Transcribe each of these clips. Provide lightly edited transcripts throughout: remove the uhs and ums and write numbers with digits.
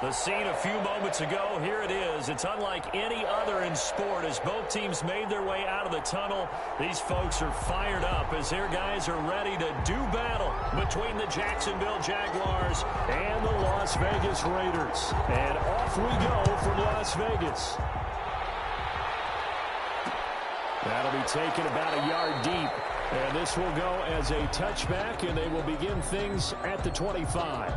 The scene a few moments ago, here it is. It's unlike any other in sport as both teams made their way out of the tunnel. These folks are fired up as their guys are ready to do battle between the Jacksonville Jaguars and the Las Vegas Raiders. And off we go from Las Vegas. That'll be taken about a yard deep. And this will go as a touchback, and they will begin things at the 25.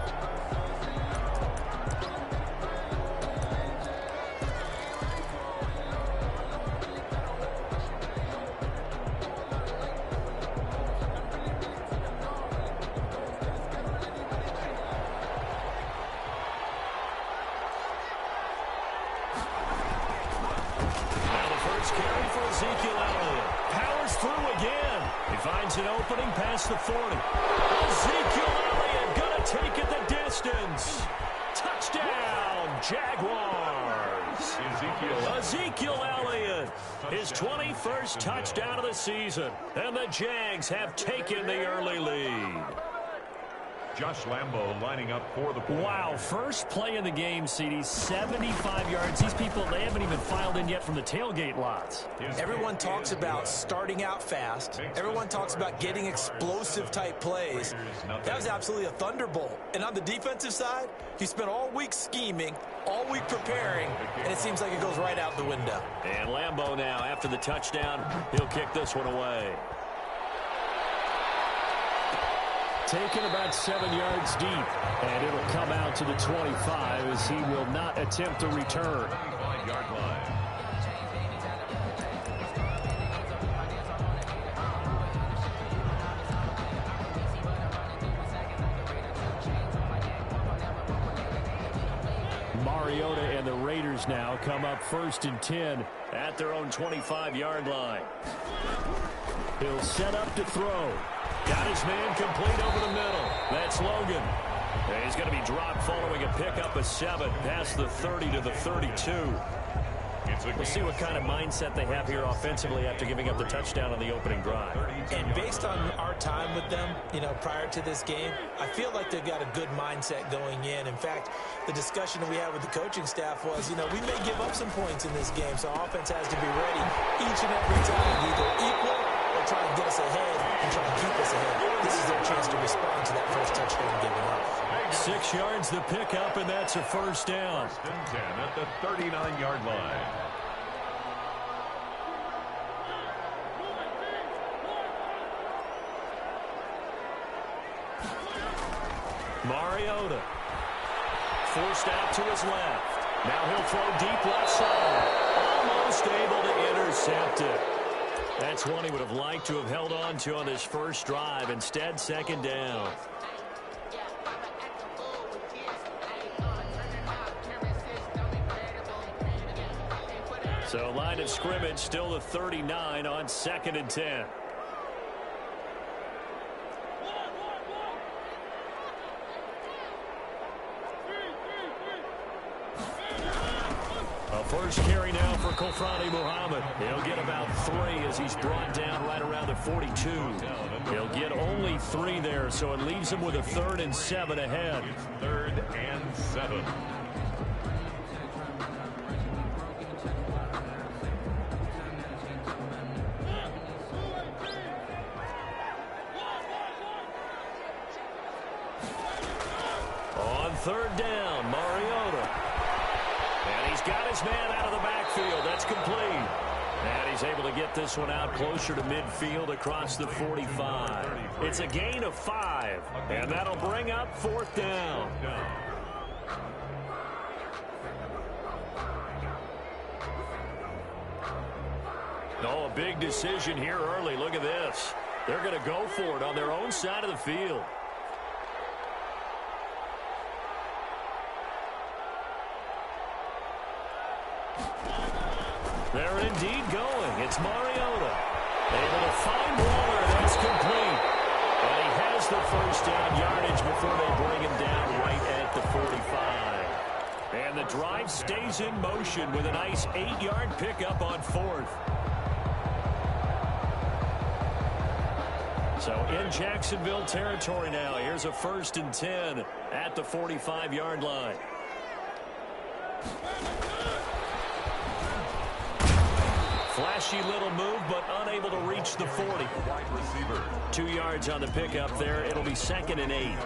An opening past the 40. Ezekiel Elliott going to take it the distance. Touchdown, Jaguars. Ezekiel Elliott, his 21st touchdown of the season. And the Jags have taken the early lead. Josh Lambo lining up for the point. Wow, first play in the game, CD, 75 yards. These people, they haven't even filed in yet from the tailgate lots. Everyone talks about starting out fast. Everyone talks about getting explosive-type plays. That was absolutely a thunderbolt. And on the defensive side, he spent all week scheming, all week preparing, and it seems like it goes right out the window. And Lambo now, after the touchdown, he'll kick this one away. Taken about 7 yards deep, and it'll come out to the 25 as he will not attempt a return. 25-yard line. Mariota and the Raiders now come up 1st and 10 at their own 25-yard line. He'll set up to throw. Got his man complete over the middle. That's Logan. And he's going to be dropped following a pickup of 7 past the 30 to the 32. We'll see what kind of mindset they have here offensively after giving up the touchdown on the opening drive. And based on our time with them, prior to this game, I feel like they've got a good mindset going in. In fact, the discussion that we had with the coaching staff was, we may give up some points in this game, so our offense has to be ready each and every time, either equal or try and get us ahead and try and keep us ahead. This is their chance to respond to that first touchdown given up. 6 yards the pickup, and that's a first down. 1st and 10 at the 39-yard line. Mariota forced out to his left. Now he'll throw deep left side. Almost able to intercept it. That's one he would have liked to have held on to on this first drive. Instead, 2nd down. So line of scrimmage still the 39 on 2nd and 10. First carry now for Kofrani Muhammad. He'll get about 3 as he's brought down right around the 42. He'll get only 3 there, so it leaves him with a 3rd and 7 ahead. 3rd and 7. On 3rd down, Mariota. And he's got his man out of the backfield. That's complete. And he's able to get this one out closer to midfield across the 45. It's a gain of 5. And that'll bring up 4th down. Oh, a big decision here early. Look at this. They're going to go for it on their own side of the field. They're indeed going. It's Mariota. Able to find Waller. That's complete. And he has the first down yardage before they bring him down right at the 45. And the drive stays in motion with a nice 8-yard pickup on 4th. So in Jacksonville territory now. Here's a 1st and 10 at the 45-yard line. Flashy little move, but unable to reach the 40. Wide receiver. 2 yards on the pickup there. It'll be 2nd and 8.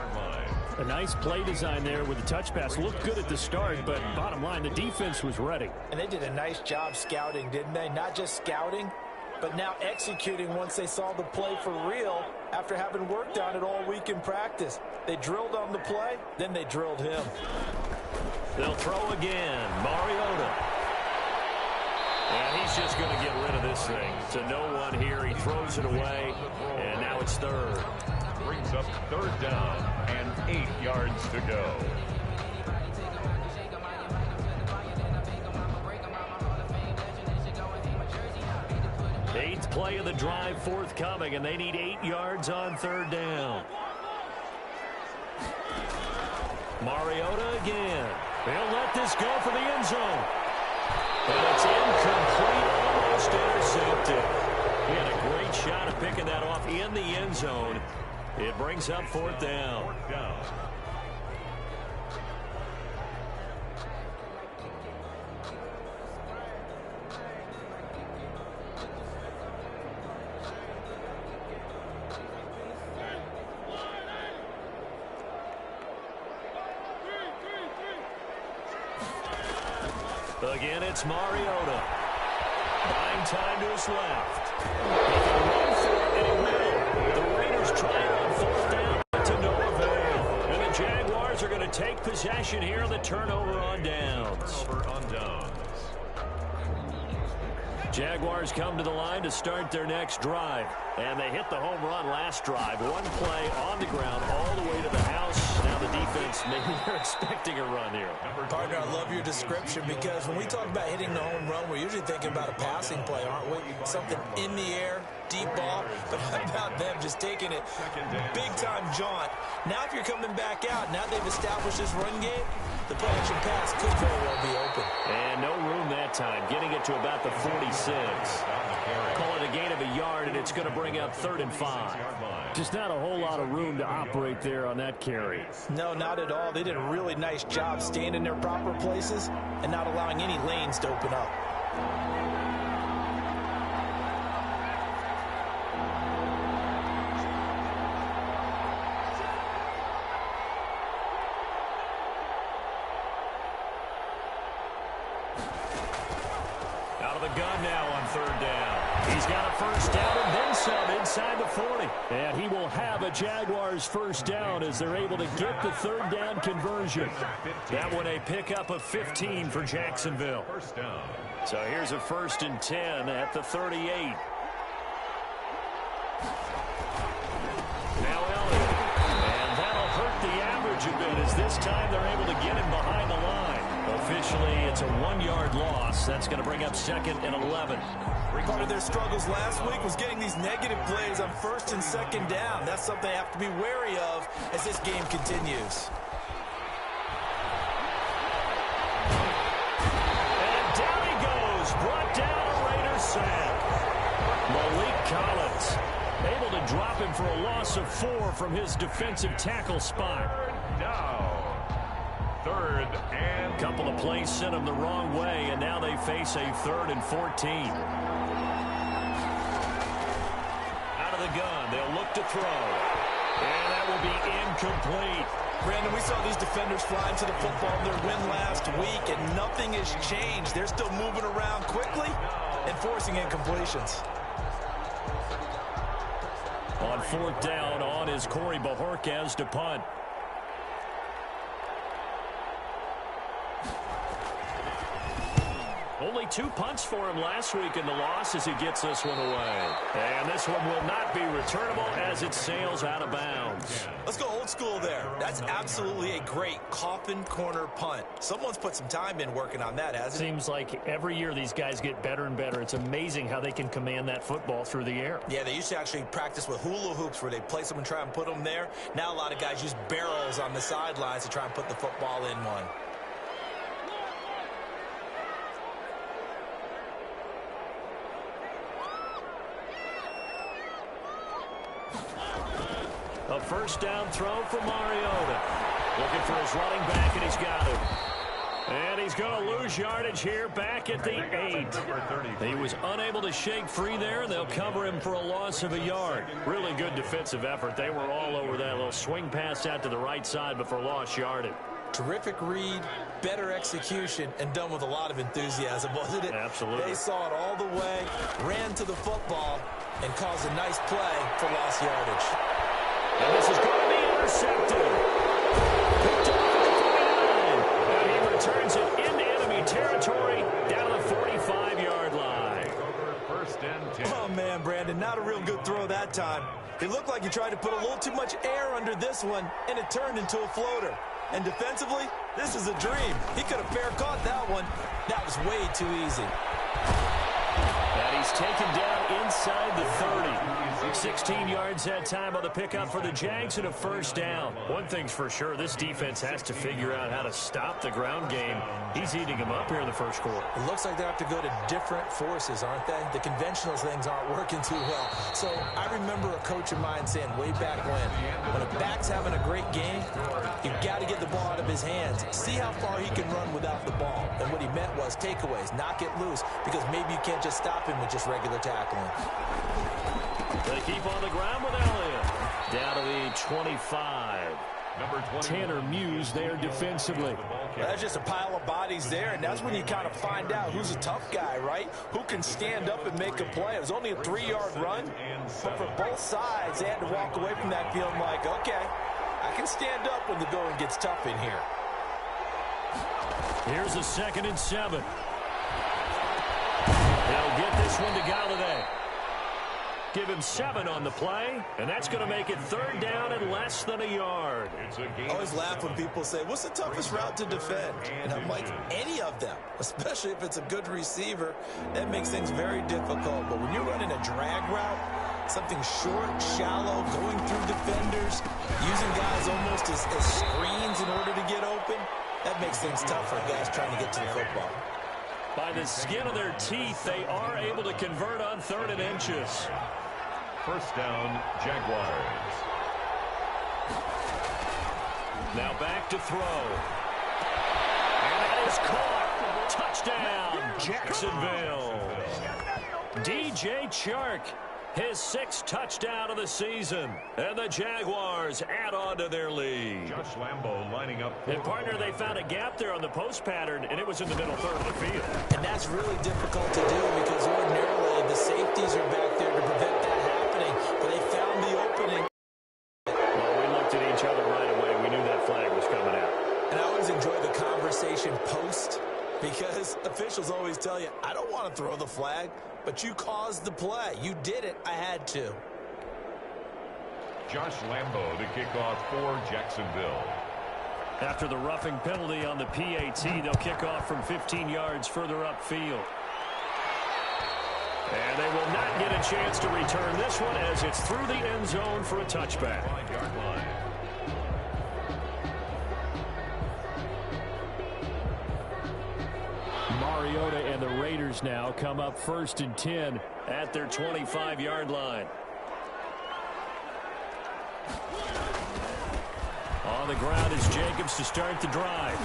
A nice play design there with the touch pass. Looked good at the start, but bottom line, the defense was ready. And they did a nice job scouting, didn't they? Not just scouting, but now executing once they saw the play for real after having worked on it all week in practice. They drilled on the play, then they drilled him. They'll throw again. Mariota. And he's just going to get rid of this thing. To no one here. He throws it away, and now it's 3rd. Brings up 3rd down and 8 yards to go. Eighth play of the drive forthcoming, and they need 8 yards on 3rd down. Mariota again. They'll let this go for the end zone. And it's incomplete, almost intercepted. He had a great shot at picking that off in the end zone. It brings up 4th down. 4th down. Again, it's Mariota. Buying time to his left. He can run for it, and he will. The Raiders try it on 4th down, but to no avail. And the Jaguars are going to take possession here on the turnover on downs. Turnover on downs. Jaguars come to the line to start their next drive. And they hit the home run last drive. One play on the ground all the way to the house. Now the defense, maybe they're expecting a run here. Partner, I love your description because when we talk about hitting the home run, we're usually thinking about a passing play, aren't we? Something in the air, deep ball. But how about them just taking it big-time jaunt? Now if you're coming back out, now they've established this run game, the play-action pass could very well be open. And no room that time, getting it to about the 46. Call it a gain of a yard, and it's going to bring up 3rd and 5. Just not a whole lot of room to operate there on that carry. No, not at all. They did a really nice job staying in their proper places and not allowing any lanes to open up. Out of the gun now on 3rd down. He's got a 1st down and then some inside the 40. And he will have a Jaguars 1st down as they're able to get the 3rd down conversion. That one a pickup of 15 for Jacksonville. 1st down. So here's a 1st and 10 at the 38. Now Elliott. And that'll hurt the average a bit as this time they're able to get him behind the line. Officially, it's a 1-yard loss. That's going to bring up 2nd and 11. Part of their struggles last week was getting these negative plays on 1st and 2nd down. That's something they have to be wary of as this game continues. And down he goes. Brought down, Raiders sack. Malik Collins able to drop him for a loss of 4 from his defensive tackle spot. Down. 3rd and A couple of plays sent him the wrong way, and now they face a 3rd and 14. Out of the gun, they'll look to throw. And that will be incomplete. Brandon, we saw these defenders fly into the football in their win last week, and nothing has changed. They're still moving around quickly and forcing incompletions. On 4th down, on is Corey Bajorquez to punt. Only 2 punts for him last week in the loss as he gets this one away. And this one will not be returnable as it sails out of bounds. Let's go old school there. That's absolutely a great coffin corner punt. Someone's put some time in working on that, hasn't it? Seems like every year these guys get better and better. It's amazing how they can command that football through the air. Yeah, they used to actually practice with hula hoops where they place them and try and put them there. Now a lot of guys use barrels on the sidelines to try and put the football in one. A 1st down throw for Mariota. Looking for his running back, and he's got it. And he he's going to lose yardage here back at the 8. He was unable to shake free there, and they'll cover him for a loss of a yard. Really good defensive effort. They were all over that little swing pass out to the right side, but for lost yardage. Terrific read, better execution, and done with a lot of enthusiasm, wasn't it? Absolutely. They saw it all the way, ran to the football, and caused a nice play for lost yardage. And this is going to be intercepted. Picked off at the 49. And he returns it into enemy territory down to the 45-yard line. First and 10. Oh, man, Brandon, not a real good throw that time. It looked like he tried to put a little too much air under this one, and it turned into a floater. And defensively, this is a dream. He could have fair caught that one. That was way too easy. And he's taken down inside the 30. 16 yards that time on the pickup for the Jags and a first down. One thing's for sure, this defense has to figure out how to stop the ground game. He's eating them up here in the first quarter. It looks like they have to go to different forces, aren't they? The conventional things aren't working too well. So I remember a coach of mine saying way back when a back's having a great game, you've got to get the ball out of his hands. See how far he can run without the ball. And what he meant was takeaways, knock it loose, because maybe you can't just stop him with just regular tackling. They keep on the ground with Elliott. Down to the 25. Number 20. Tanner Muse there defensively. That's just a pile of bodies there, and that's when you kind of find out who's a tough guy, right? Who can stand up and make a play. It was only a 3-yard run, but for both sides, they had to walk away from that feeling like, okay, I can stand up when the going gets tough in here. Here's a 2nd and 7. They'll get this one to Galladay. Give him 7 on the play, and that's going to make it 3rd down and less than a yard. I always laugh when people say, what's the toughest route to defend? And I'm like, any of them, especially if it's a good receiver. That makes things very difficult. But when you're running a drag route, something short, shallow, going through defenders, using guys almost as screens in order to get open, that makes things tough for guys trying to get to the football. By the skin of their teeth, they are able to convert on 3rd and inches. First down, Jaguars. Now back to throw. And that is caught. Touchdown, Jacksonville. DJ Chark, his 6th touchdown of the season. And the Jaguars add on to their lead. Josh Lambo lining up. And partner, they found a gap there on the post pattern, and it was in the middle 3rd of the field. And that's really difficult to do because ordinarily the safeties are back there to prevent that happening. But they found the opening. Well, we looked at each other right away. We knew that flag was coming out. And I always enjoy the conversation post because officials always tell you, I don't want to throw the flag, but you caused the play. You did it. I had to. Josh Lambo to kick off for Jacksonville. After the roughing penalty on the PAT, they'll kick off from 15 yards further upfield. And they will not get a chance to return this one as it's through the end zone for a touchback. 5-yard line. Mariota and the Raiders now come up 1st and 10 at their 25-yard line. On the ground is Jacobs to start the drive.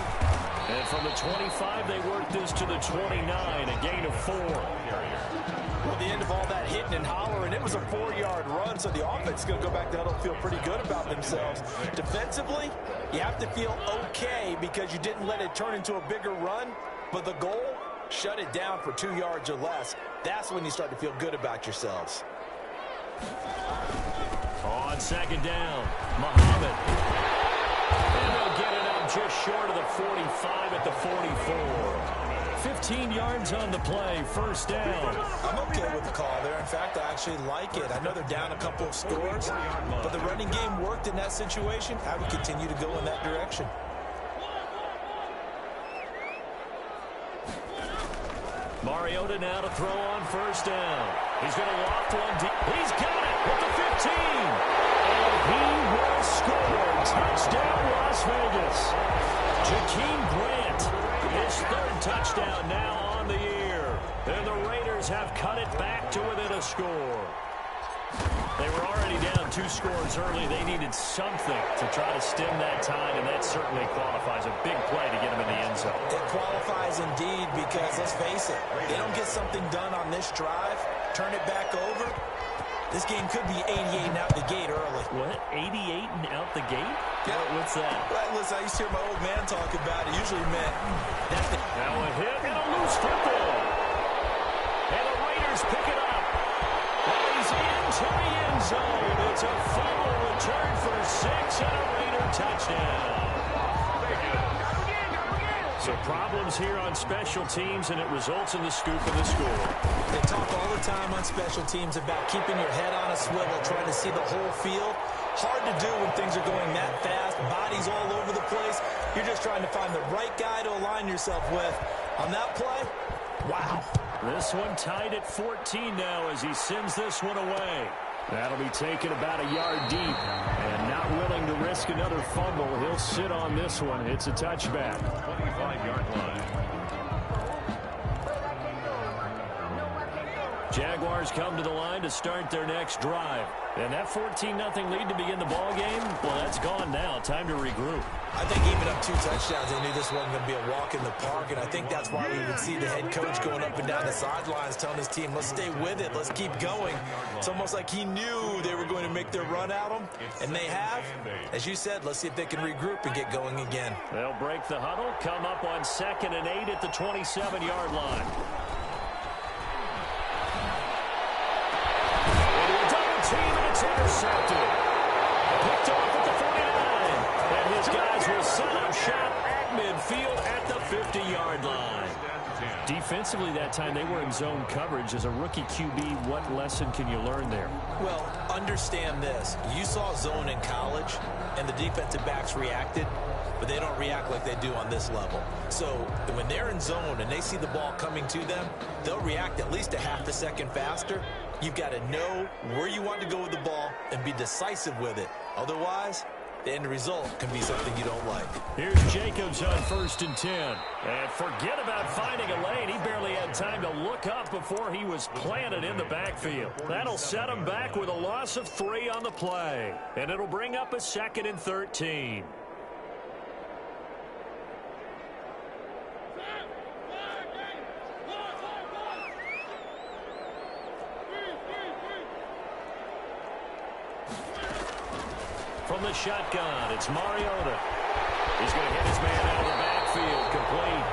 And from the 25, they work this to the 29, a gain of 4. Well, the end of all that hitting and hollering, it was a 4-yard run, so the offense is going to go back to huddle and feel pretty good about themselves. Defensively, you have to feel okay because you didn't let it turn into a bigger run, but the goal, shut it down for 2 yards or less. That's when you start to feel good about yourselves. On 2nd down, Muhammad. And they'll get it up just short of the 45 at the 44. 15 yards on the play, 1st down. I'm okay with the call there. In fact, I actually like it. I know they're down a couple of scores, but the running game worked in that situation. I would continue to go in that direction. Mariota now to throw on 1st down. He's going to loft one deep. He's got it at the 15. And he will score. Touchdown, Las Vegas. Jakeem Grant, his 3rd touchdown now on the year. And the Raiders have cut it back to within a score. They were already down 2 scores early. They needed something to try to stem that tide, and that certainly qualifies. A big play to get them in the end zone. It qualifies does indeed, because let's face it, they don't get something done on this drive, turn it back over, this game could be 88 and out the gate early. What? 88 and out the gate? Yeah. What's that? Well, listen, I used to hear my old man talk about it. Usually meant that's the... Now a hit and a loose football. And the Raiders pick it up. And he's into the end zone. It's a fumble return for 6 and a Raider touchdown. So problems here on special teams, and it results in the scoop and the score. They talk all the time on special teams about keeping your head on a swivel, trying to see the whole field. Hard to do when things are going that fast, bodies all over the place. You're just trying to find the right guy to align yourself with. On that play, wow. This one tied at 14 now as he sends this one away. That'll be taken about a yard deep, and not willing to risk another fumble. He'll sit on this one. It's a touchback. 25-yard line. Jaguars come to the line to start their next drive. And that 14-0 lead to begin the ball game, well, that's gone now. Time to regroup. I think even up 2 touchdowns, they knew this wasn't going to be a walk in the park, and I think that's why we would see the head coach going up and down the sidelines telling his team, let's stay with it, let's keep going. It's almost like he knew they were going to make their run at him, and they have. As you said, let's see if they can regroup and get going again. They'll break the huddle, come up on 2nd and 8 at the 27-yard line. And it's intercepted. Picked off at the 49. And his guys will set up shop at midfield at the 50-yard line. Defensively that time, they were in zone coverage. As a rookie QB, what lesson can you learn there? Well, understand this. You saw zone in college, and the defensive backs reacted, but they don't react like they do on this level. So when they're in zone and they see the ball coming to them, they'll react at least a half a second faster. You've got to know where you want to go with the ball and be decisive with it. Otherwise, the end result can be something you don't like. Here's Jacobs on 1st and 10. And forget about finding a lane. He barely had time to look up before he was planted in the backfield. That'll set him back with a loss of 3 on the play. And it'll bring up a 2nd and 13. From the shotgun, it's Mariota. He's going to hit his man out of the backfield, complete.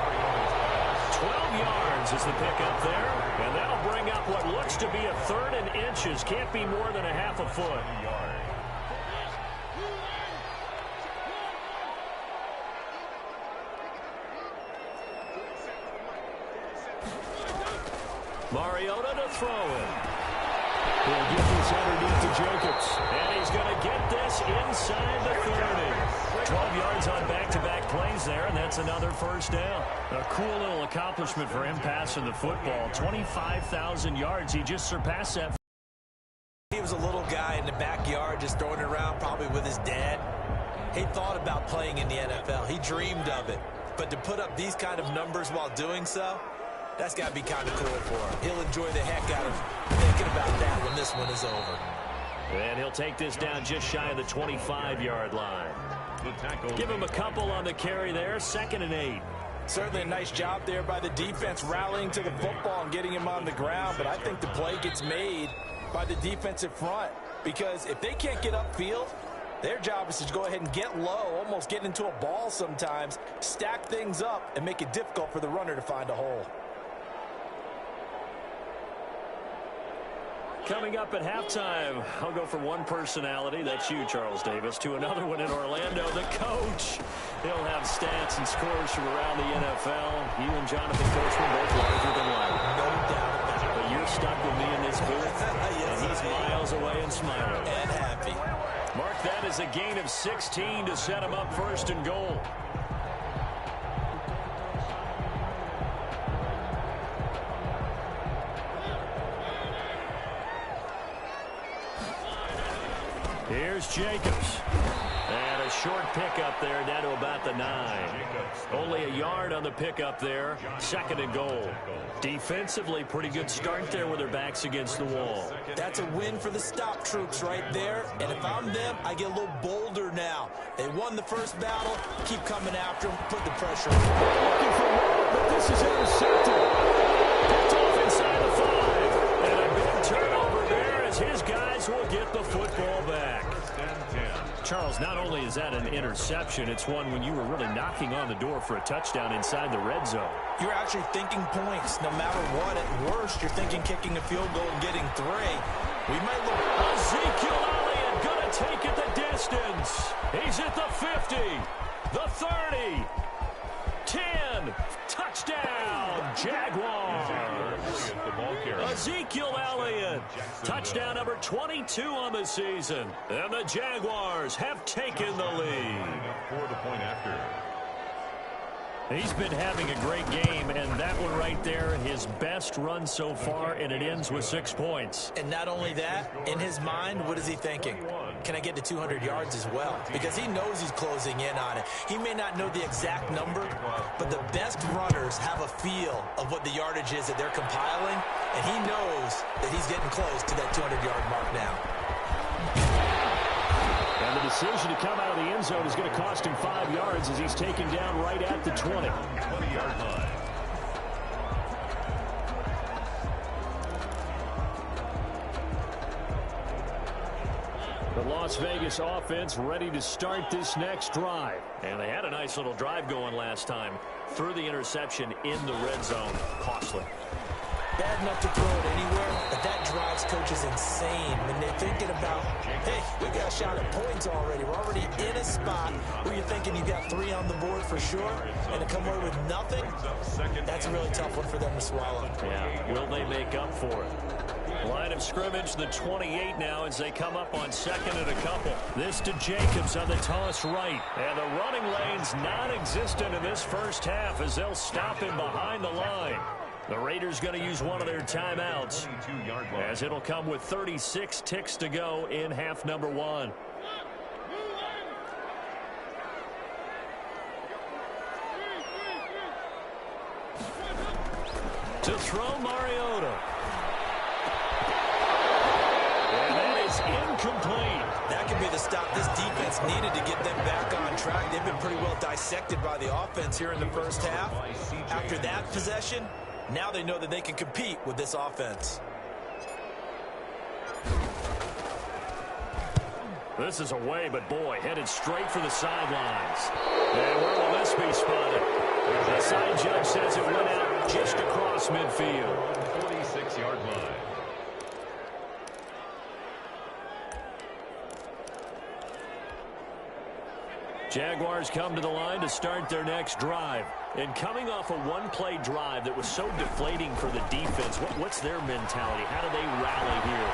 12 yards is the pickup there, and that'll bring up what looks to be a 3rd and inches. Can't be more than a half a foot. Mariota to throw it. He'll get this underneath to Jacobs. And he's going to get this inside the 30. 12 yards on back-to-back plays there, and that's another first down. A cool little accomplishment for him passing the football. 25,000 yards. He just surpassed that. He was a little guy in the backyard just throwing it around, probably with his dad. He thought about playing in the NFL. He dreamed of it. But to put up these kind of numbers while doing so, that's got to be kind of cool for him. He'll enjoy the heck out of thinking about that when this one is over. And he'll take this down just shy of the 25-yard line. Give him a couple on the carry there. 2nd and 8. Certainly a nice job there by the defense rallying to the football and getting him on the ground. But I think the play gets made by the defensive front, because if they can't get upfield, their job is to go ahead and get low, almost get into a ball sometimes, stack things up, and make it difficult for the runner to find a hole. Coming up at halftime, I'll go from one personality, that's you, Charles Davis, to another one in Orlando, the coach. He'll have stats and scores from around the NFL. You and Jonathan Coachman both larger than life. No doubt about it. But you're stuck with me in this booth, Yes, and he's miles away and smiling. And happy. Mark that as a gain of 16 to set him up 1st and goal. Here's Jacobs. And a short pickup there down to about the 9. Only a yard on the pickup there. 2nd and goal. Defensively, pretty good start there with their backs against the wall. That's a win for the stop troops right there. And if I'm them, I get a little bolder now. They won the first battle. Keep coming after them. Put the pressure on. Looking for more, but this is not only is that an interception, it's one when you were really knocking on the door for a touchdown inside the red zone. You're actually thinking points. No matter what, at worst, you're thinking kicking a field goal and getting 3. We might look. Ezekiel Elliott gonna take it the distance. He's at the 50, the 30, 10, touchdown, Jaguars. Ezekiel Elliott, touchdown number 22 on the season. And the Jaguars have taken the lead. For the point after. He's been having a great game, and that one right there, his best run so far, and it ends with 6 points. And not only that, in his mind, what is he thinking? Can I get to 200 yards as well? Because he knows he's closing in on it. He may not know the exact number, but the best runners have a feel of what the yardage is that they're compiling, and he knows that he's getting close to that 200-yard mark now. And the decision to come out of the end zone is going to cost him 5 yards as he's taken down right at the 20. 20-yard line. The Las Vegas offense ready to start this next drive. And they had a nice little drive going last time. Threw the interception in the red zone. Costly. Bad enough to throw it anywhere, but that drives coaches insane when they're thinking about, hey, we got a shot at points already. We're already in a spot where you're thinking you got 3 on the board for sure, and to come away with nothing, that's a really tough one for them to swallow. Yeah, will they make up for it? Line of scrimmage, the 28 now as they come up on second and a couple. This to Jacobs on the toss right. And the running lane's non-existent in this first half as they'll stop him behind the line. The Raiders going to use one of their timeouts as it'll come with 36 ticks to go in half number 1. To throw Mariota. And that is incomplete. That could be the stop this defense needed to get them back on track. They've been pretty well dissected by the offense here in the first half. After that possession, now they know that they can compete with this offense. This is away, but boy, headed straight for the sidelines. And where will this be spotted? The side judge says it went out just across midfield. 46-yard line. Jaguars come to the line to start their next drive. And coming off a one-play drive that was so deflating for the defense, what's their mentality? How do they rally here?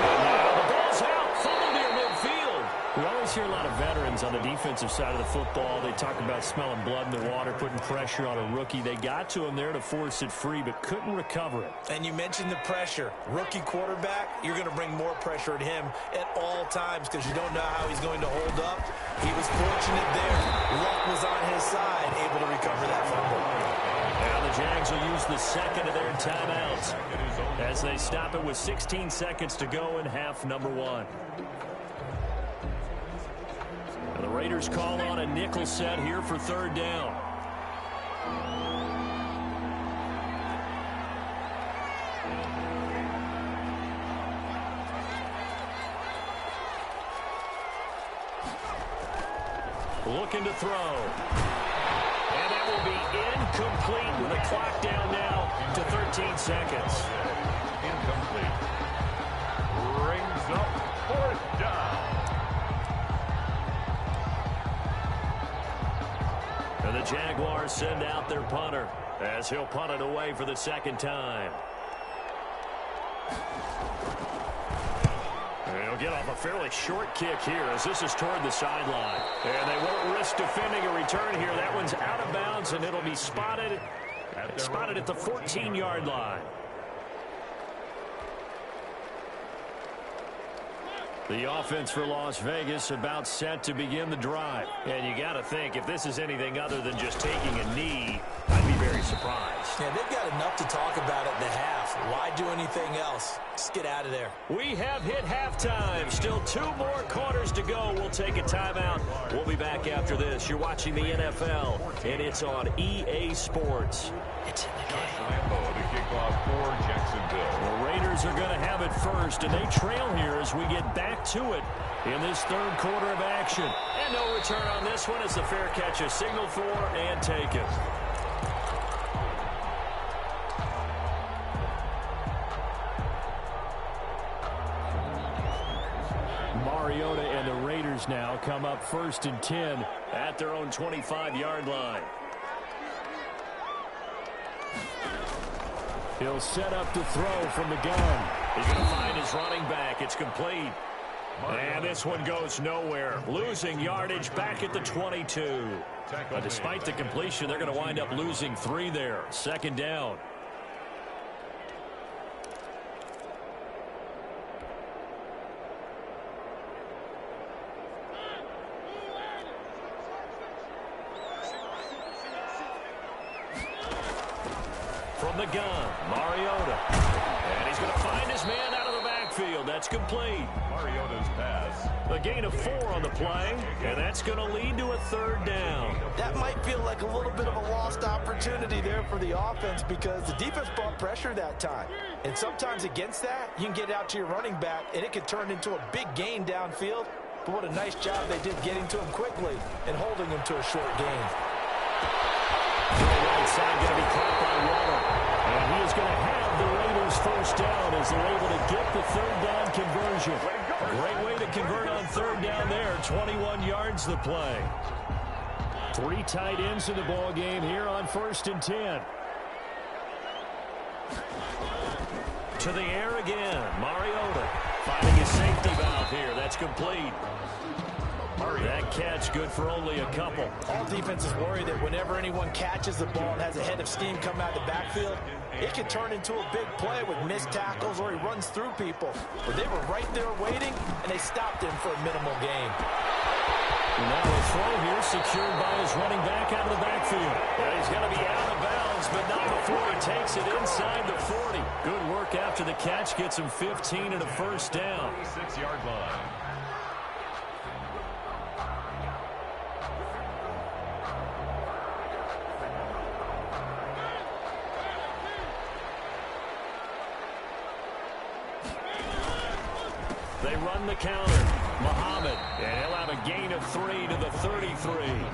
And now the ball's out, funneled near midfield. We always hear a lot of veterans on the defensive side of the football. They talk about smelling blood in the water, putting pressure on a rookie. They got to him there to force it free, but couldn't recover it. And you mentioned the pressure. Rookie quarterback, you're going to bring more pressure at him at all times because you don't know how he's going to hold up. He was fortunate there. Luck was on his side, able to recover that fumble. Now the Jags will use the second of their timeouts as they stop it with 16 seconds to go in half number 1. And the Raiders call on a nickel set here for third down. Looking to throw. And that will be incomplete with the clock down now to 13 seconds. Incomplete. Brings up fourth down. And the Jaguars send out their punter as he'll punt it away for the second time. They'll get off a fairly short kick here as this is toward the sideline. And they won't risk defending a return here. That one's out of bounds, and it'll be spotted at the 14-yard line. The offense for Las Vegas about set to begin the drive. And you got to think, if this is anything other than just taking a knee, I'd be very surprised. Yeah, they've got enough to talk about at the half. Why do anything else? Just get out of there. We have hit halftime. Still 2 more quarters to go. We'll take a timeout. We'll be back after this. You're watching the NFL, and it's on EA Sports. It's in the game. kickoff for Jacksonville. The Raiders are going to have it first, and they trail here as we get back to it in this third quarter of action. And no return on this one as the fair catch is signaled for and taken. Mariota and the Raiders now come up 1st and 10 at their own 25-yard line. He'll set up to throw from the gun. He's going to find his running back. It's complete. And this one goes nowhere. Losing yardage back at the 22. But despite the completion, they're going to wind up losing 3 there. 2nd down. From the gun, Mariota. And he's going to find his man out of the backfield. That's complete. Mariota's pass. A gain of 4 on the play, and that's going to lead to a 3rd down. That might feel like a little bit of a lost opportunity there for the offense because the defense brought pressure that time. And sometimes against that, you can get out to your running back, and it could turn into a big gain downfield. But what a nice job they did getting to him quickly and holding him to a short gain. Right side going to be caught by Waller. And he is going to have the Raiders 1st down as they're able to get the 3rd down conversion. Great way to convert on 3rd down there. 21 yards the play. 3 tight ends in the ball game here on 1st and 10. To the air again. Mariota finding his safety valve here. That's complete. That catch good for only a couple. All defenses worry that whenever anyone catches the ball and has a head of steam come out of the backfield, it can turn into a big play with missed tackles or he runs through people. But they were right there waiting, and they stopped him for a minimal gain. Now a throw here secured by his running back out of the backfield. And he's going to be out of bounds, but not before he takes it inside the 40. Good work after the catch. Gets him 15 and a 1st down. 6-yard line. They run the counter. Muhammad, and he'll have a gain of 3 to the 33.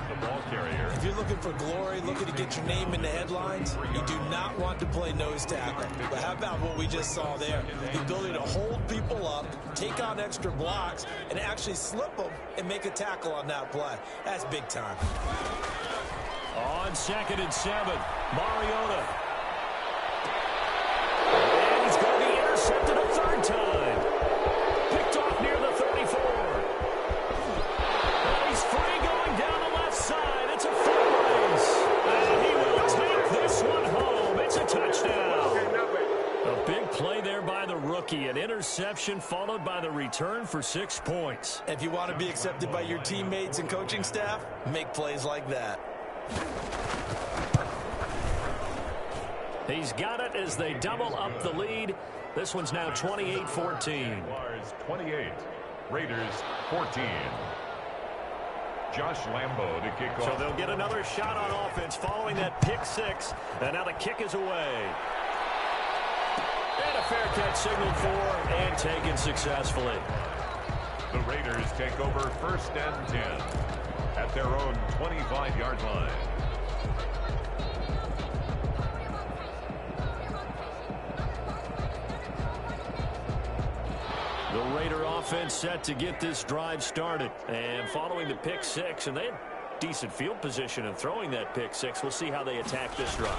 The ball carrier. If you're looking for glory, looking to get your name in the headlines, you do not want to play nose tackle. But how about what we just saw there? The ability to hold people up, take on extra blocks, and actually slip them and make a tackle on that play. That's big time. On 2nd and 7, Mariota. And he's going to be intercepted a 3rd time. Picked off near the 34. And he's free going down the left side. It's a foot race. And he will take this one home. It's a touchdown. A big play there by the rookie. An interception followed by the return for 6 points. If you want to be accepted by your teammates and coaching staff, make plays like that. He's got it as they double up the lead. This one's now 28-14. 28. Raiders 14. Josh Lambo to kick off. So they'll get another shot on offense following that pick 6. And now the kick is away. And a fair catch signaled for and taken successfully. The Raiders take over 1st and 10 at their own 25-yard line. The Raider offense set to get this drive started. And following the pick 6, and they had decent field position in throwing that pick 6. We'll see how they attack this drive.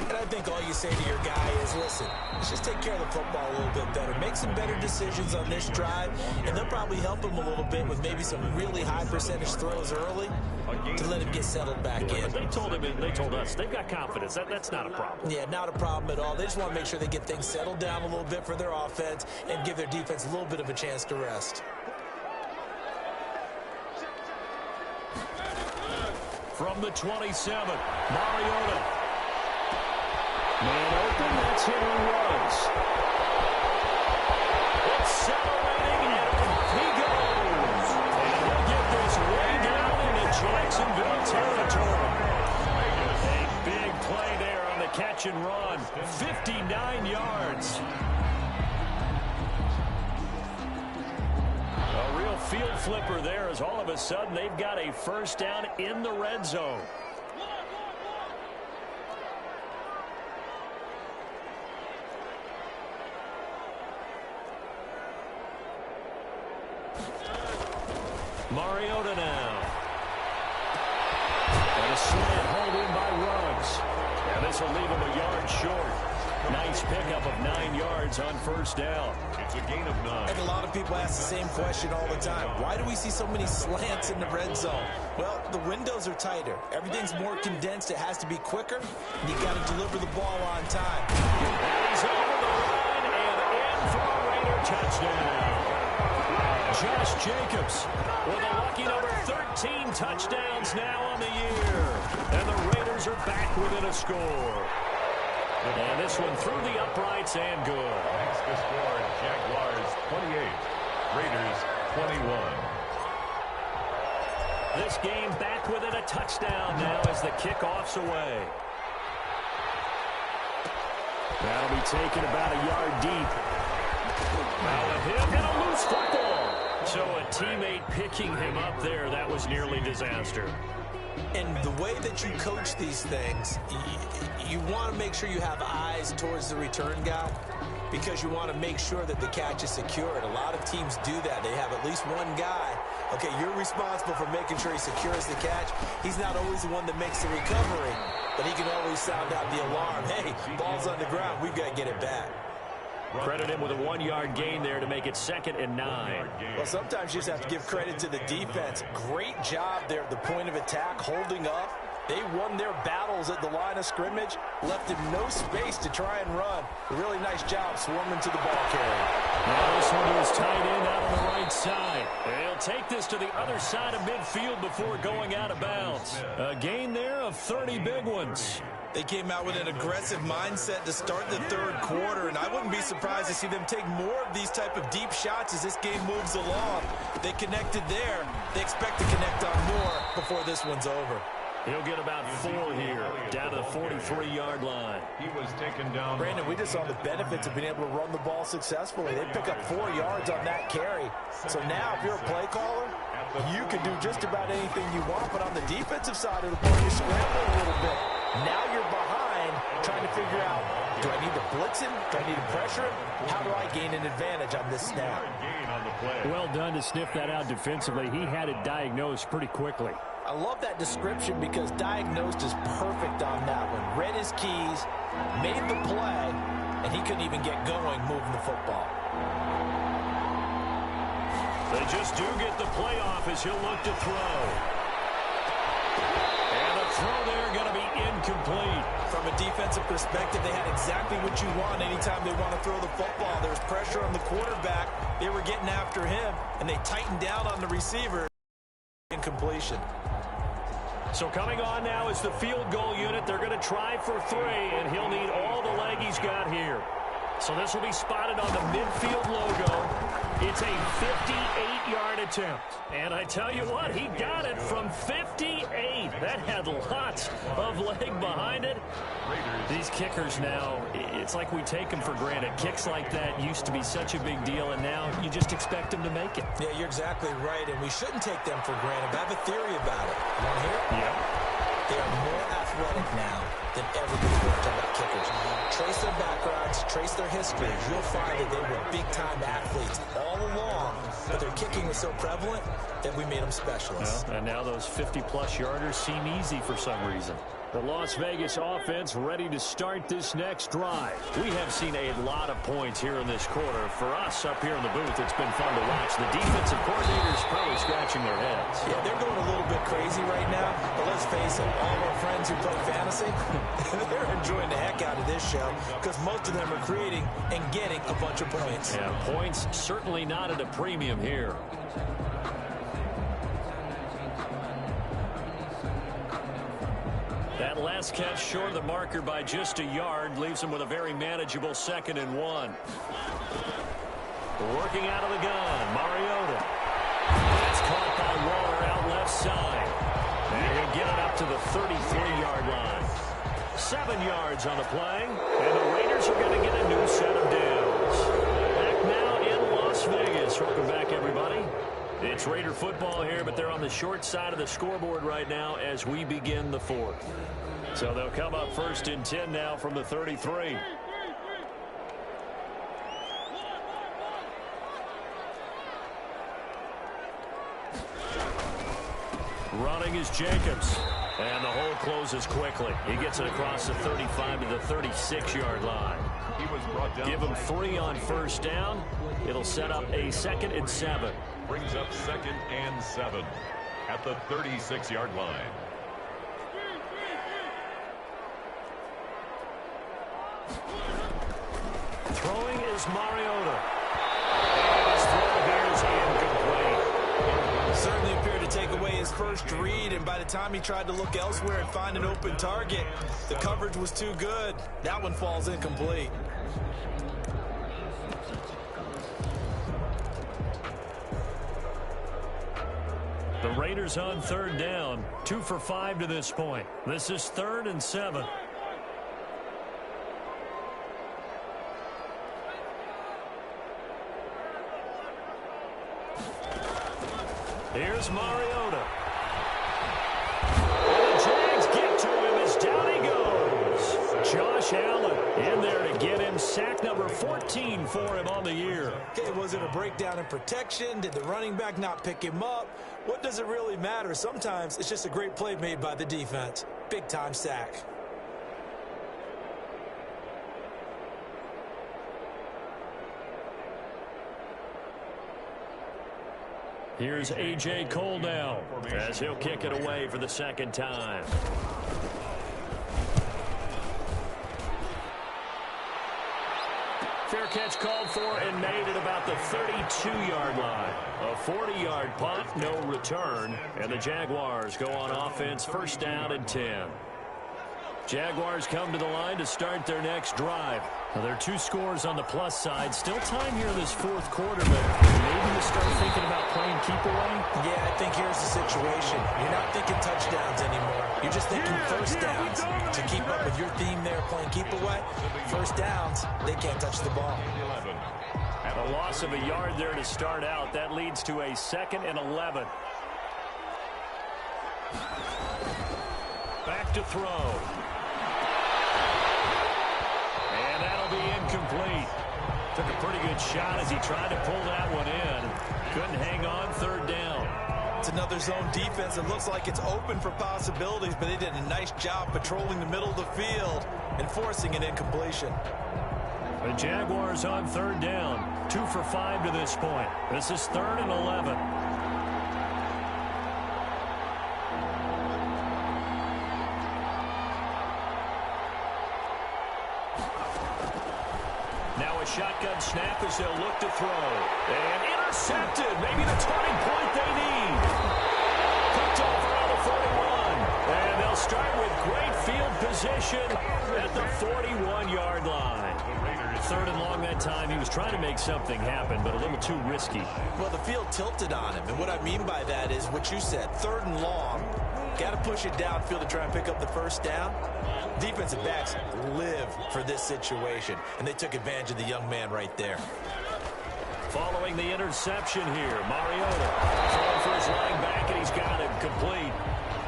And I think all you say to your guy is, listen, let's just take care of the football a little bit better. Make some better decisions on this drive, and they'll probably help him a little bit with maybe some really high percentage throws early to let him get settled back in. They told him, and they told us, they've got confidence. That's not a problem. Yeah, not a problem at all. They just want to make sure they get things settled down a little bit for their offense and give their defense a little bit of a chance to rest. From the 27, Mariota. Man open, that's hit and runs. Accelerating, and off he goes. And he'll get this way down into Jacksonville territory. A big play there on the catch and run. 59 yards. A real field flipper there, as all of a sudden they've got a first down in the red zone. Mariota now. And a slant hauled in by Ruggs. And this will leave him a yard short. Nice pickup of 9 yards on first down. It's a gain of 9. And a lot of people ask the same question all the time. Why do we see so many slants in the red zone? Well, the windows are tighter. Everything's more condensed. It has to be quicker. And you got to deliver the ball on time. He's over the line and in for a Raider touchdown. Josh Jacobs with a lucky number 13 touchdowns now on the year. And the Raiders are back within a score. And this one through the uprights and good. Makes the score Jaguars 28, Raiders 21. This game back within a touchdown now as the kickoff's away. That'll be taken about a yard deep. Now a hit and a loose football. So a teammate picking him up there, that was nearly disaster. And the way that you coach these things, you want to make sure you have eyes towards the return guy because you want to make sure that the catch is secured. A lot of teams do that. They have at least one guy. Okay, you're responsible for making sure he secures the catch. He's not always the one that makes the recovery, but he can always sound out the alarm. Hey, ball's on the ground. We've got to get it back. Credit him with a 1-yard gain there to make it 2nd and 9. Well, sometimes you just have to give credit to the defense. Great job there at the point of attack, holding up. They won their battles at the line of scrimmage, left him no space to try and run. A really nice job swarming to the ball carrier. Now this one is tight end out on the right side. They'll take this to the other side of midfield before going out of bounds. A gain there of 30 big ones. They came out with an aggressive mindset to start the third quarter, and I wouldn't be surprised to see them take more of these type of deep shots as this game moves along. They connected there. They expect to connect on more before this one's over. He'll get about 4 here, down to the 43-yard line. He was taken down. Brandon, we just saw the benefits of being able to run the ball successfully. They pick up 4 yards on that carry. So now, if you're a play caller, you can do just about anything you want, but on the defensive side of the ball, you scramble a little bit. Now you're behind, trying to figure out, do I need to blitz him? Do I need to pressure him? How do I gain an advantage on this snap? Well done to sniff that out defensively. He had it diagnosed pretty quickly. I love that description because diagnosed is perfect on that one. Read his keys, made the play, and he couldn't even get going moving the football. They just do get the play off as he'll look to throw. And the throw there going to be incomplete. From a defensive perspective, they had exactly what you want anytime they want to throw the football. There's pressure on the quarterback. They were getting after him, and they tightened down on the receiver. Incompletion. So coming on now is the field goal unit. They're going to try for 3, and he'll need all the leg he's got here. So this will be spotted on the midfield logo. It's a 58-yard attempt. And I tell you what, he got it from 58. That had lots of leg behind it. These kickers now, it's like we take them for granted. Kicks like that used to be such a big deal, and now you just expect them to make it. Yeah, you're exactly right, and we shouldn't take them for granted. I have a theory about it. You want to hear it? Yeah. They are more athletic now than ever before. Talking about kickers. Trace their backgrounds, trace their histories. You'll find that they were big-time athletes all along, but their kicking was so prevalent that we made them specialists. Well, and now those 50-plus yarders seem easy for some reason. The Las Vegas offense ready to start this next drive. We have seen a lot of points here in this quarter. For us up here in the booth, it's been fun to watch. The defensive coordinators probably scratching their heads. Yeah, they're going a little bit crazy right now, but let's face it, all of our friends who play fantasy, they're enjoying the heck out of this show because most of them are creating and getting a bunch of points. Yeah, points certainly not at a premium here. That last catch short of the marker by just a yard leaves him with a very manageable 2nd and 1. Working out of the gun, Mariota. That's caught by Waller out left side. And he'll get it up to the 33-yard line. 7 yards on the play. And the Raiders are going to get a new set of downs. Back now in Las Vegas. Welcome back, everybody. It's Raider football here, but they're on the short side of the scoreboard right now as we begin the fourth. So they'll come up 1st and 10 now from the 33. Running is Jacobs. And the hole closes quickly. He gets it across the 35 to the 36-yard line. He was brought down. Give him 3 on 1st down. It'll set up a 2nd and 7. Brings up 2nd and 7 at the 36-yard line. Throwing is Mariota. And his throw here is incomplete. Certainly appeared to take away his first read, and by the time he tried to look elsewhere and find an open target, the coverage was too good. That one falls incomplete. The Raiders on 3rd down. 2 for 5 to this point. This is 3rd and 7. Here's Mariota. And the Jags get to him as down he goes. Josh Allen in there to get him. Sack number 14 for him on the year. Okay, was it a breakdown in protection? Did the running back not pick him up? What does it really matter? Sometimes it's just a great play made by the defense. Big-time sack. Here's A.J. Cole now as he'll kick it away for the 2nd time. Fair catch called for and made at about the 32-yard line. A 40-yard punt, no return, and the Jaguars go on offense 1st down and 10. Jaguars come to the line to start their next drive. Now, there are 2 scores on the plus side. Still time here in this 4th quarter, but maybe you start thinking about playing keep away? Yeah, I think here's the situation. You're not thinking touchdowns anymore. You're just thinking 1st downs. To keep up with your theme there, playing keep away, 1st downs, they can't touch the ball. A loss of a yard there to start out. That leads to a 2nd and 11. Back to throw. And that'll be incomplete. Took a pretty good shot as he tried to pull that one in. Couldn't hang on 3rd down. It's another zone defense. It looks like it's open for possibilities, but they did a nice job patrolling the middle of the field and forcing an incompletion. The Jaguars on 3rd down. 2 for 5 to this point. This is 3rd and 11. Now a shotgun snap as they'll look to throw. And intercepted. Maybe the turning point they need. Picked off around the 41. And they'll start with great field position at the 41-yard line. 3rd and long that time. He was trying to make something happen, but a little too risky. Well, the field tilted on him. And what I mean by that is what you said. 3rd and long. Got to push it downfield to try and pick up the 1st down. Defensive backs live for this situation, and they took advantage of the young man right there. Following the interception here, Mariota throwing for his line back, and he's got him complete.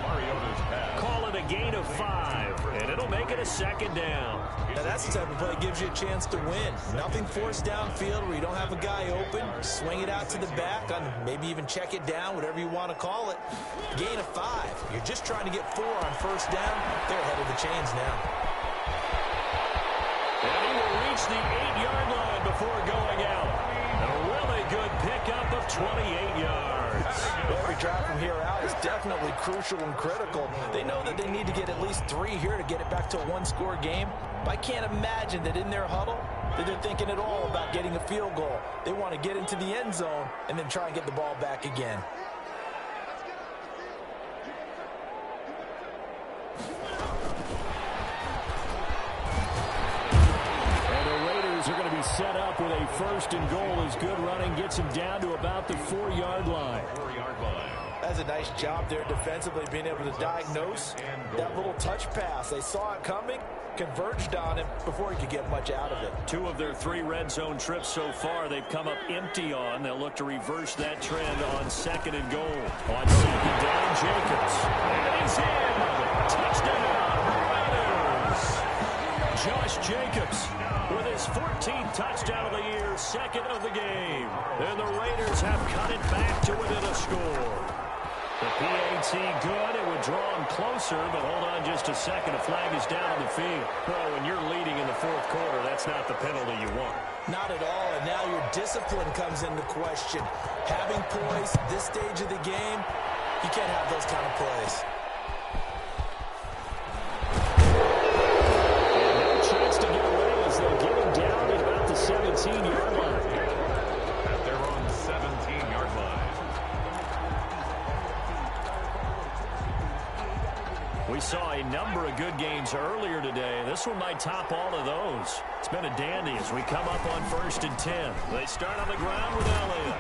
Mariota's pass. Call it a gain of 5, and it'll make it a 2nd down. Now that's the type of play that gives you a chance to win. Nothing forced downfield where you don't have a guy open. Swing it out to the back, on maybe even check it down, whatever you want to call it. Gain of 5. You're just trying to get 4 on 1st down. They're ahead of the chains now. And he will reach the 8-yard line before going out. A really good pickup of 28 yards. Every drive from here out is definitely crucial and critical. They know that they need to get at least 3 here to get it back to a 1-score game. But I can't imagine that in their huddle that they're thinking at all about getting a field goal. They want to get into the end zone and then try and get the ball back again. Are going to be set up with a 1st and goal as good running gets him down to about the 4-yard line. 4-yard line. That's a nice job there defensively, being able to diagnose that little touch pass. They saw it coming, converged on him before he could get much out of it. 2 of their 3 red zone trips so far, they've come up empty on. They'll look to reverse that trend on 2nd and goal. On 2nd down, Jacobs. And he's in. Touchdown, Raiders. Josh Jacobs with his 14th touchdown of the year, 2nd of the game. And the Raiders have cut it back to within a score. The PAT good. It would draw him closer, but hold on just a second. A flag is down on the field. Well, when you're leading in the 4th quarter, that's not the penalty you want. Not at all, and now your discipline comes into question. Having poise at this stage of the game, you can't have those kind of plays. And no chance to get away as they get him down at about the 17-yard line. At their own 17-yard line. We saw a number of good games earlier today. This one might top all of those. It's been a dandy as we come up on 1st and 10. They start on the ground with Elliott.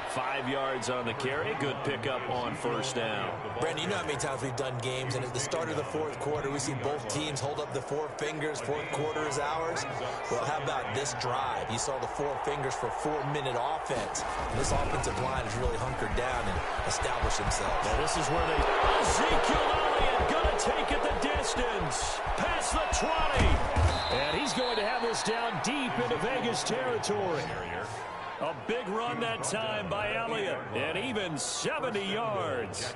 5 yards on the carry. Good pickup on 1st down. Brandon, you know how many times we've done games, and at the start of the 4th quarter, we see both teams hold up the 4 fingers. 4th quarter is ours. Well, how about this drive? You saw the 4 fingers for 4-minute offense. And this offensive line has really hunkered down and established themselves. Now this is where they... Ezekiel Elliott going to take it the distance. Past the 20. And he's going to have this down deep into Vegas territory. A big run that time by Elliott, and even 70 yards.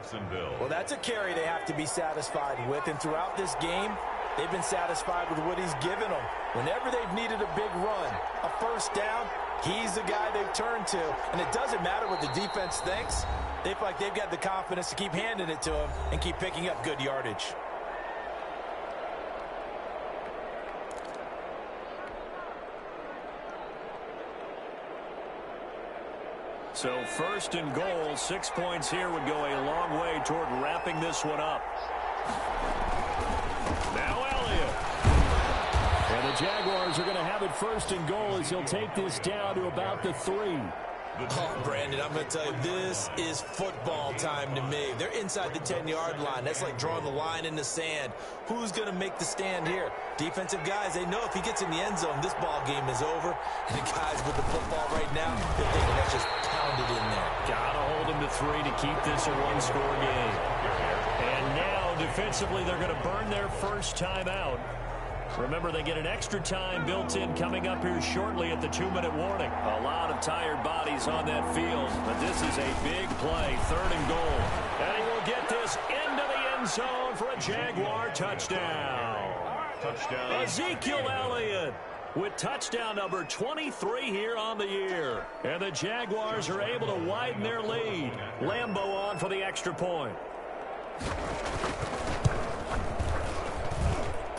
Well, that's a carry they have to be satisfied with, and throughout this game, they've been satisfied with what he's given them. Whenever they've needed a big run, a 1st down, he's the guy they've turned to, and it doesn't matter what the defense thinks. They feel like they've got the confidence to keep handing it to him and keep picking up good yardage. So 1st and goal, 6 points here would go a long way toward wrapping this one up. Now Elliott. And the Jaguars are going to have it 1st and goal as he'll take this down to about the 3. Oh, Brandon, I'm going to tell you, this is football time to me. They're inside the 10-yard line. That's like drawing the line in the sand. Who's going to make the stand here? Defensive guys, they know if he gets in the end zone, this ball game is over. And the guys with the football right now, they're thinking that's just pounded in there. Got to hold him to 3 to keep this a 1-score game. And now, defensively, they're going to burn their first time out. Remember, they get an extra time built in coming up here shortly at the 2-minute warning. A lot of tired bodies on that field, but this is a big play, 3rd and goal. And he will get this into the end zone for a Jaguar touchdown. Touchdown. Ezekiel Elliott with touchdown number 23 here on the year. And the Jaguars are able to widen their lead. Lambeau on for the extra point.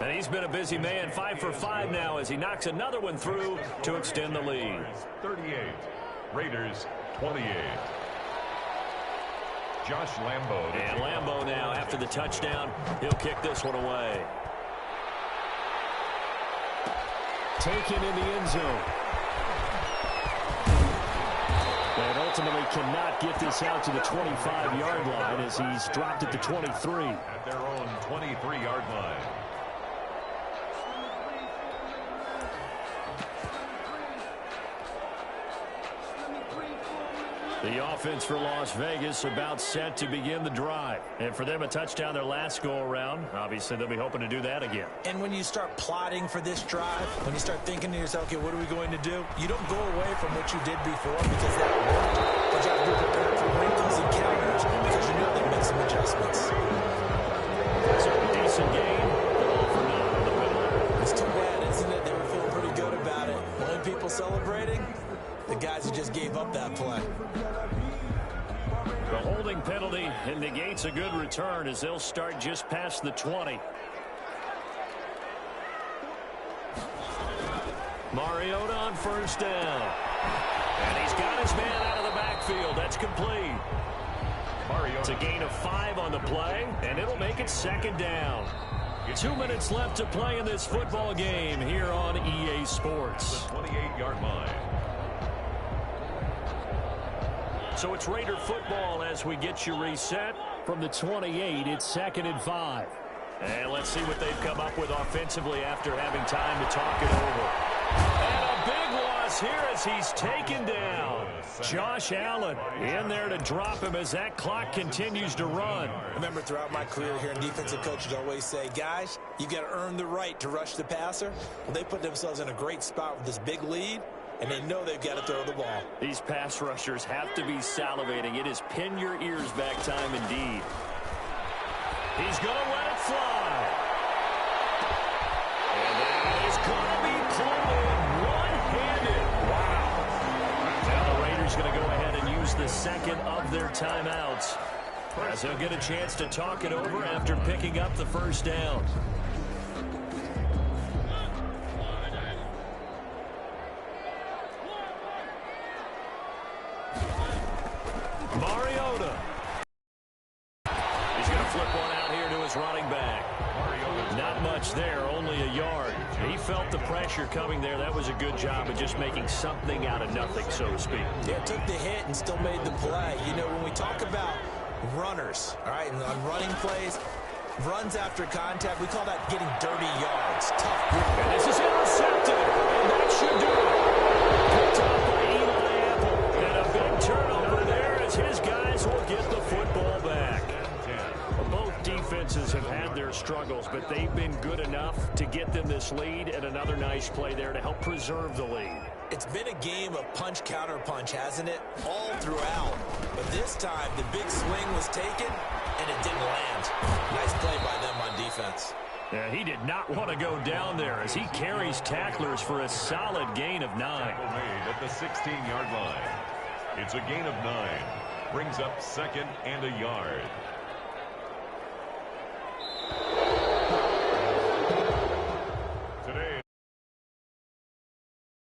And he's been a busy man, 5 for 5 now as he knocks another one through to extend the lead. 38, Raiders 28. Josh Lambeau. And Lambeau now, after the touchdown, he'll kick this one away. Taken in the end zone. And ultimately cannot get this out to the 25-yard line as he's dropped at the 23. At their own 23-yard line. The offense for Las Vegas about set to begin the drive. And for them, a touchdown their last go-around. Obviously, they'll be hoping to do that again. And when you start plotting for this drive, when you start thinking to yourself, okay, what are we going to do? You don't go away from what you did before because that worked. But you have to be prepared for wrinkles and counters because you know they make some adjustments. So a decent game, but all for naught on the penalty. It's too bad, isn't it? They were feeling pretty good about it. Only people celebrating, the guys who just gave up that play. The holding penalty negates a good return as they'll start just past the 20. Mariota on 1st down. And he's got his man out of the backfield. That's complete. It's a gain of 5 on the play, and it'll make it 2nd down. 2 minutes left to play in this football game here on EA Sports. The 28-yard line. So it's Raider football as we get you reset. From the 28, it's 2nd and 5. And let's see what they've come up with offensively after having time to talk it over. And a big loss here as he's taken down. Josh Allen in there to drop him as that clock continues to run. Remember, throughout my career here, defensive coaches always say, guys, you got to earn the right to rush the passer. Well, they put themselves in a great spot with this big lead, and they know they've got to throw the ball. These pass rushers have to be salivating. It is pin your ears back time indeed. He's going to let it fly. And that is going to be pulled in one-handed. Wow. Now the Raiders going to go ahead and use the second of their timeouts, as they'll get a chance to talk it over after picking up the first down. Mariota. He's going to flip one out here to his running back. Not much there, only a yard. He felt the pressure coming there. That was a good job of just making something out of nothing, so to speak. Yeah, took the hit and still made the play. You know, when we talk about runners, all right, and on running plays, runs after contact, we call that getting dirty yards. Tough grip. And this is intercepted, and that should do it. Picked up by Eli Apple. And a big turnover there as his guys will get the football back. Both defenses have had their struggles, but they've been good enough to get them this lead, and another nice play there to help preserve the lead. It's been a game of punch-counter-punch, hasn't it? All throughout. But this time, the big swing was taken, and it didn't land. Nice play by them on defense. Yeah, he did not want to go down there as he carries tacklers for a solid gain of 9. Made at the 16-yard line. It's a gain of 9. Brings up 2nd and a yard.